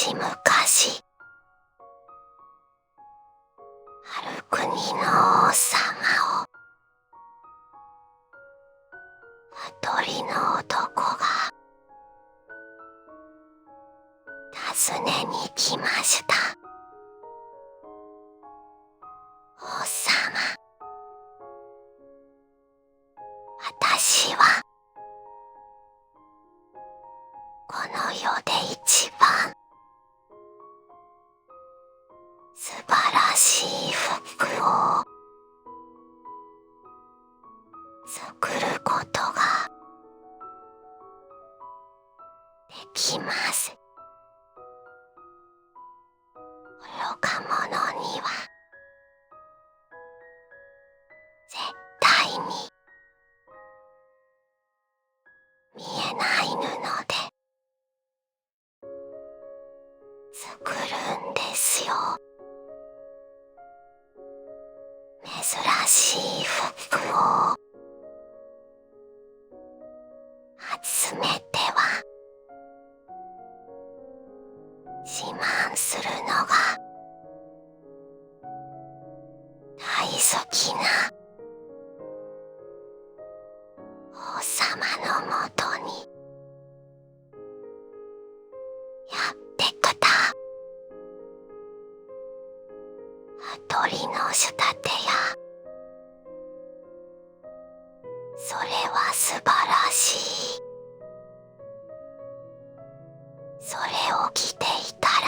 昔々、ある国の王様を羽鳥の男が訪ねに来ました。王様、私はこの世で一番素晴らしい服を作ることができます。愚か者には絶対に見えない布で作るんですよ。珍しい服を集めては自慢するのが大好きな王様のもとにやってきた。羽鳥の仕立てや、それは素晴らしい。それを着ていたら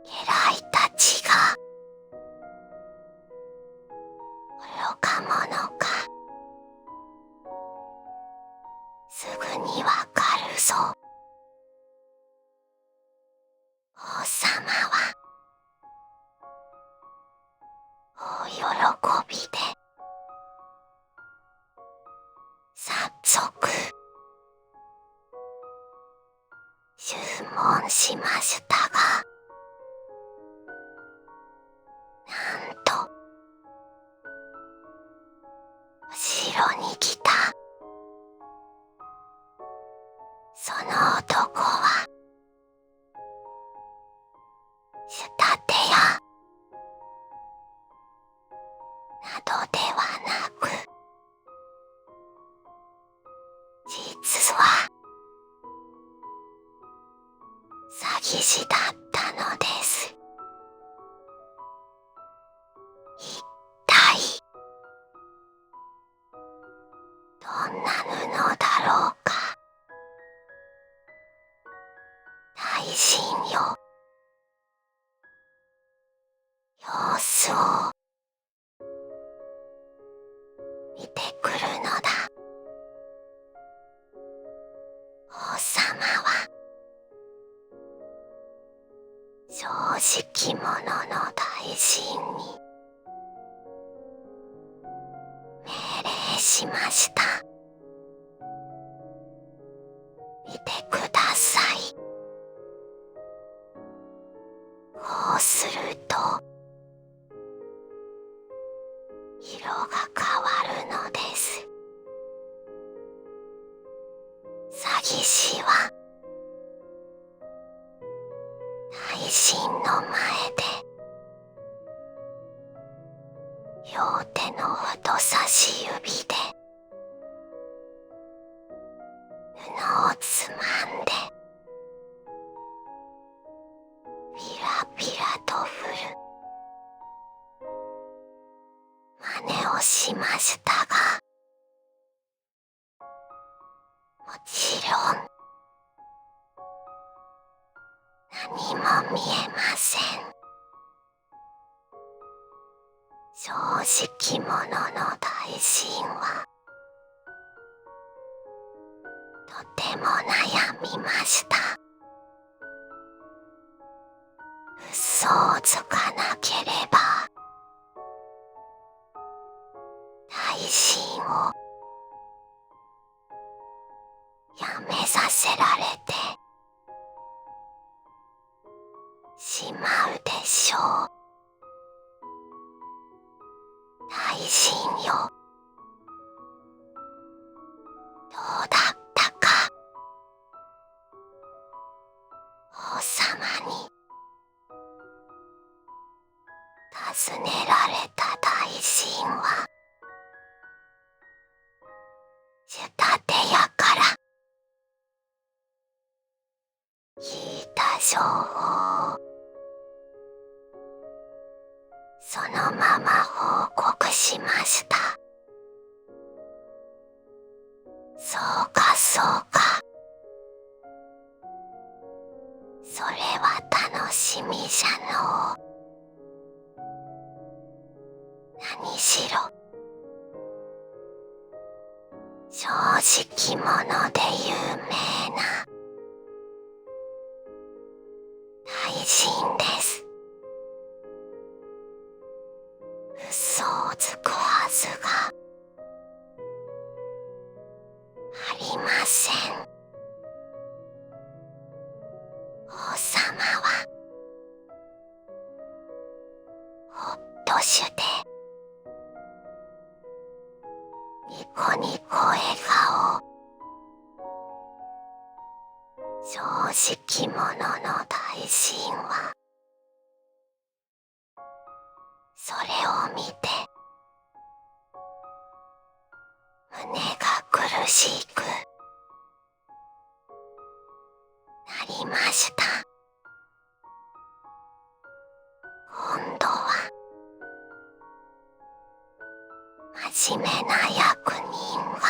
家来たちが愚か者かすぐにわかるぞ。王様は大喜びで早速注文しましたが、なんと後ろに来たその男は仕立てやなどではなく、実は詐欺師だったのです。一体どんな布だろうか。大臣よ、様子を見てくるのだ。王様は正直者の大臣に命令しました。見てください。こうすると色が変わるのです。詐欺師は大臣の前で両手の人差し指で布をつまんでピラピラと振る真似をしましたが、もちろん何も見えません。正直者の大臣はとても悩みました。嘘をつかなければ大臣を辞めさせられてしまうでしょう。大臣よ、どうだったか。尋ねられた大臣は、仕立て屋から聞いた情報をそのまま報告しました。そうかそうか。それは楽しみじゃのう。何しろ正直者で有名な大臣です。嘘をつくはずがありません。王様はほっとしてニコニコ笑顔。正直者の大臣はそれを見て胸が苦しくなりました。今度は真面目な役人が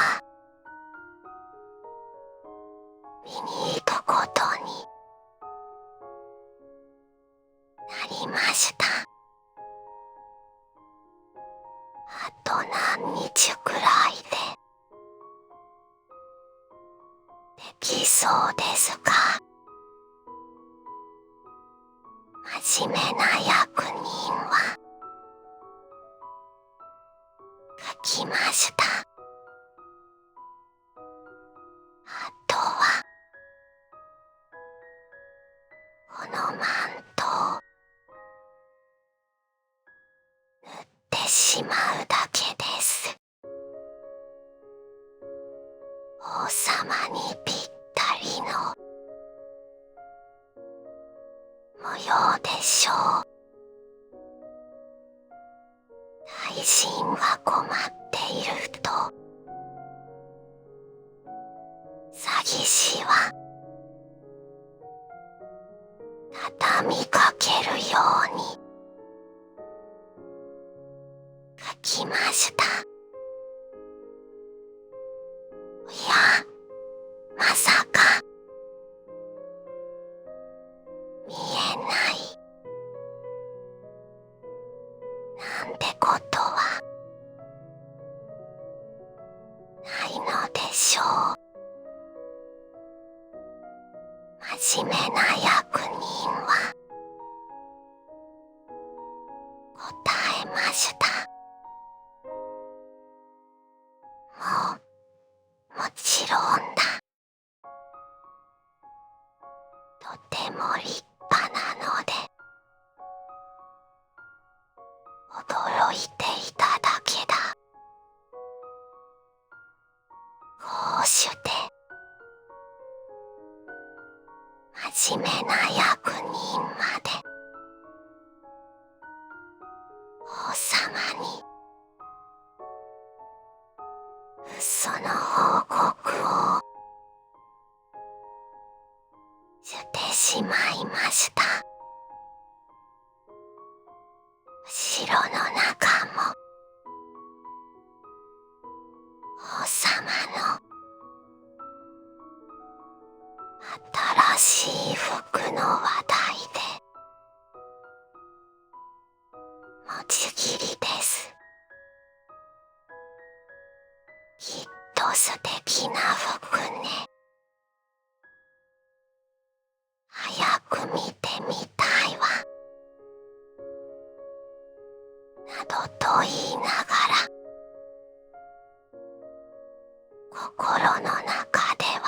見に行くことになりました。あと何日くらいでできそうですか？真面目な役人は書きました。あとはこのマントを塗ってしまうだけです。王様にぴったりの模様でしょう。大臣が困っていると詐欺師は畳みかけるように書きました。おや、まさか見えないなんてことはないのでしょう。真面目な役人は答えました。もちろんだ。とても立派なので驚いていただけだ。こうして真面目な役人まで王様に嘘の報告をしてしまいました。城の中も王様の新しい服の話題で持ちきりです。きっと素敵な服ね。早く見てみたいわ。などと言いながら心の中では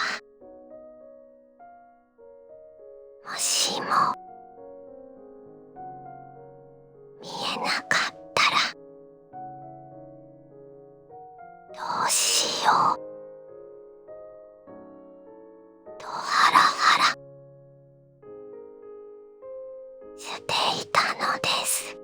もしも見えなかったらどうしようとハラハラしていたのです。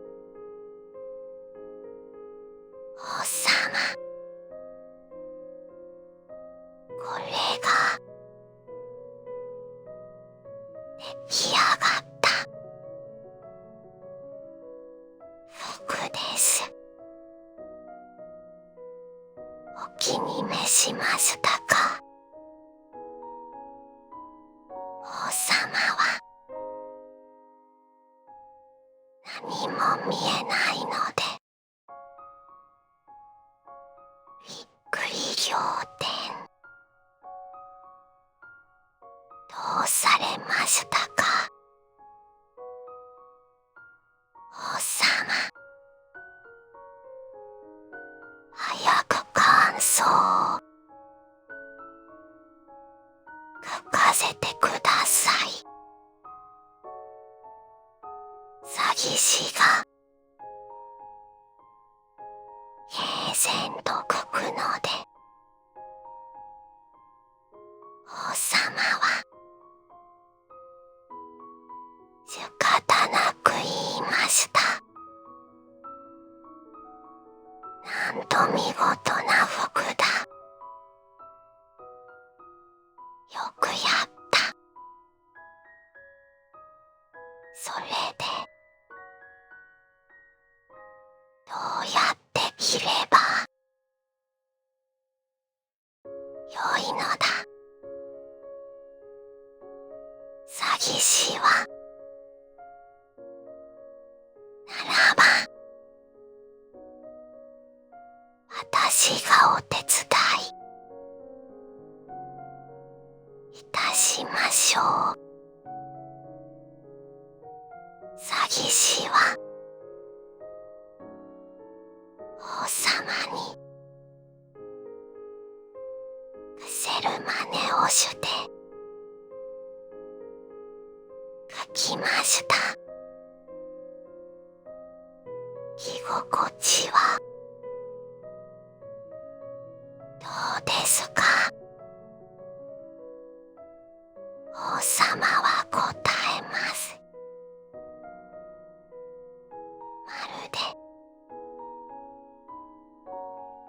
しましたか？王様は何も見えないので、びっくり仰天。どうされましたか？王様、早く感想を書かせてください。詐欺師が平然と書くので、王様は仕方なく言いました。なんと見事な服だ。よくやった。それでどうやって着ればよいのだ。詐欺師は、ならば私がお手伝いいたしましょう。詐欺師は王様に伏せる真似をして書きました。着心地はどうですか？王様は答えます。まるで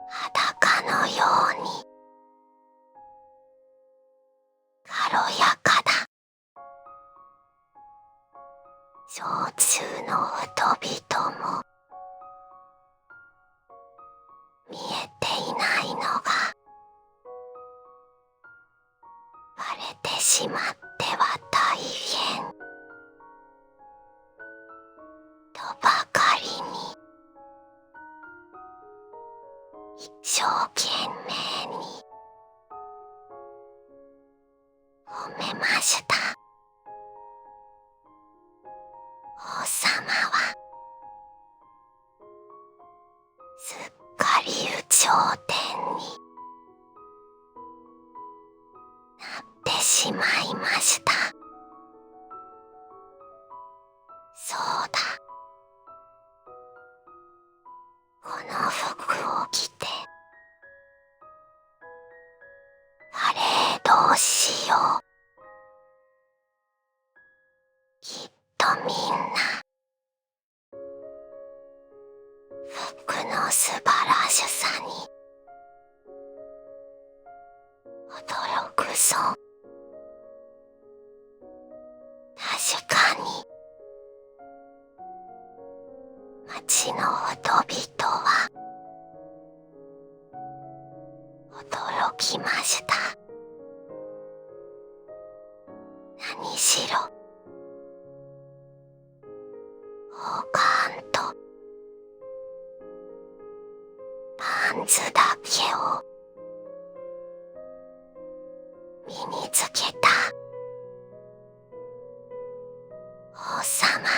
裸のように軽やかだ。小中の人々も見えていないのがバレてしまっては大変とばかりに、一生懸命に褒めました。王様はすっかり有頂天になってしまいました。そうだ、この服を着てパレードをしよう。きっとみんな服の素晴らしさに驚くぞ。確かに町の人々は驚きました。何しろ王冠とパンツだけを身につけた王様が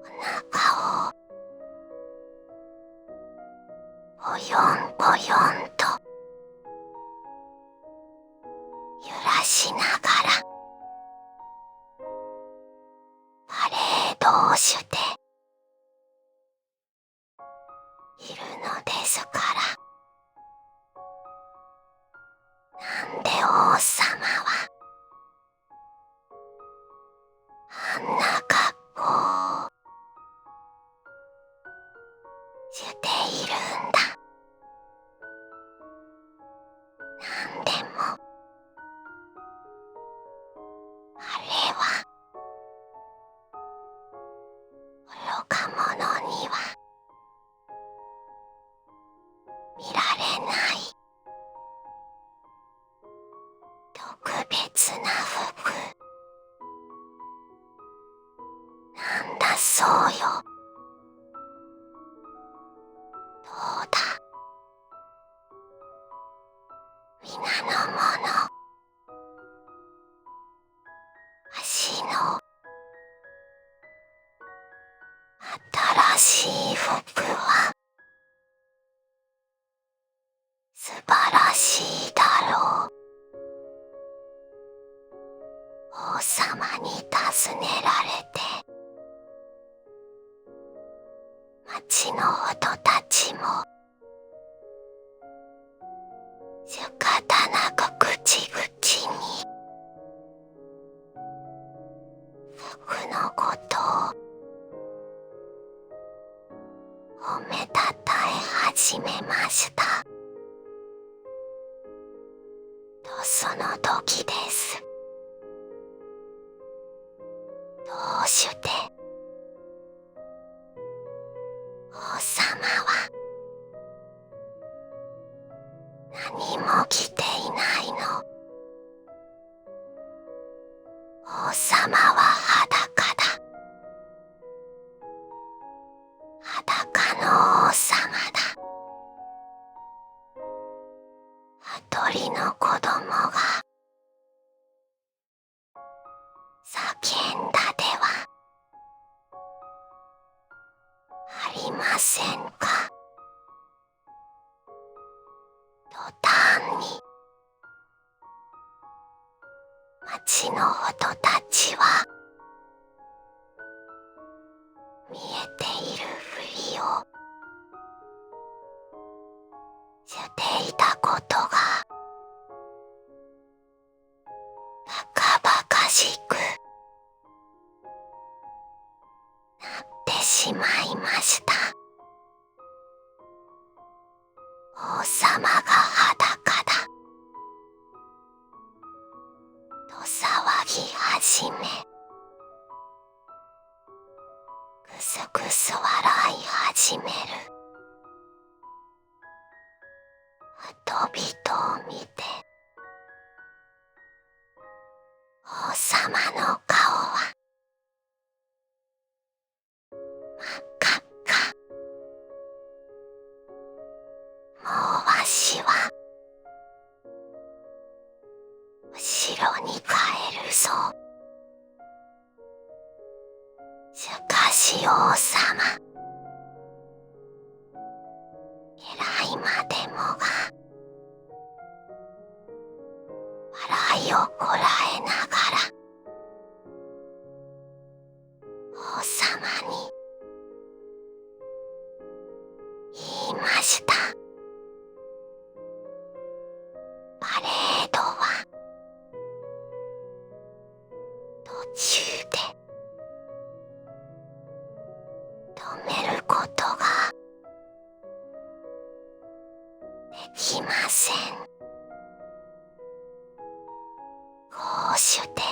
お腹をぽよんぽよんと揺らしながらパレードをしているのですから。なんで王様はあんな格好をしているんだ。なんでもあれは愚か者には別な服なんだそうよ。どうだ、皆の者、わしの新しい服は素晴らしいだろう。王様に尋ねられて、町の人たちも仕方なく口々に服のことを褒めたたえ始めました。とその時です。どうして王様は何も着ていないの。王様は裸だ。裸の王様だ。羽鳥の子供が叫んだではありませんか。途端に町の人たちは見えているふりをしていたことがバカバカしくなってしまいました。王様が裸だと騒ぎ始め、ぐすぐす笑い始める人々を見て、王様の顔は真っ赤っか。もうわしはお城に帰るぞ。しかし王様、家来までもが笑いをこらえながら王様に言いました。パレードは途中で止めることができません。こうして